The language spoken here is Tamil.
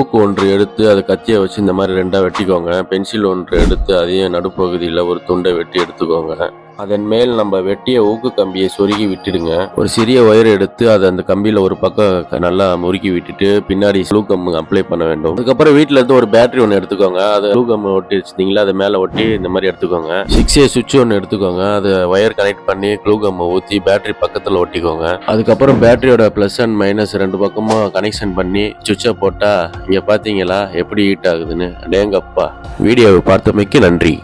ஊக்கு ஒன்று எடுத்து அதை கத்தியை வச்சு இந்த மாதிரி 2ஆ வெட்டிக்கோங்க. பென்சில் ஒன்று எடுத்து அதையும் நடுப்பகுதியில் ஒரு துண்டை வெட்டி எடுத்துக்கோங்க. அதன் மேல் நம்ம வெட்டிய ஊக்கு கம்பியை சொருகி விட்டுடுங்க. ஒரு சிறிய ஒயர் எடுத்து அதை அந்த கம்பியில ஒரு பக்கம் நல்லா முறுக்கி விட்டுட்டு பின்னாடி க்ளூ கம் அப்ளை பண்ண வேண்டும். அதுக்கப்புறம் வீட்டில் இருந்து ஒரு பேட்டரி ஒன்று எடுத்துக்கோங்க. அதை க்ளூ கம் ஒட்டி வச்சிருந்தீங்களா அதை மேலே ஒட்டி இந்த மாதிரி எடுத்துக்கோங்க. 6A சுவிட்ச் ஒன்று எடுத்துக்கோங்க. அதை ஒயர் கனெக்ட் பண்ணி க்ளூ கம் ஊற்றி பேட்டரி பக்கத்தில் ஒட்டிக்கோங்க. அதுக்கப்புறம் பேட்டரியோட ப்ளஸ் அண்ட் மைனஸ் 2 பக்கமும் கனெக்ஷன் பண்ணி சுவிட்சை போட்டால் இங்கே பார்த்தீங்களா எப்படி ஹீட் ஆகுதுன்னு. அடேங்கப்பா! வீடியோவை பார்த்தமைக்கு நன்றி.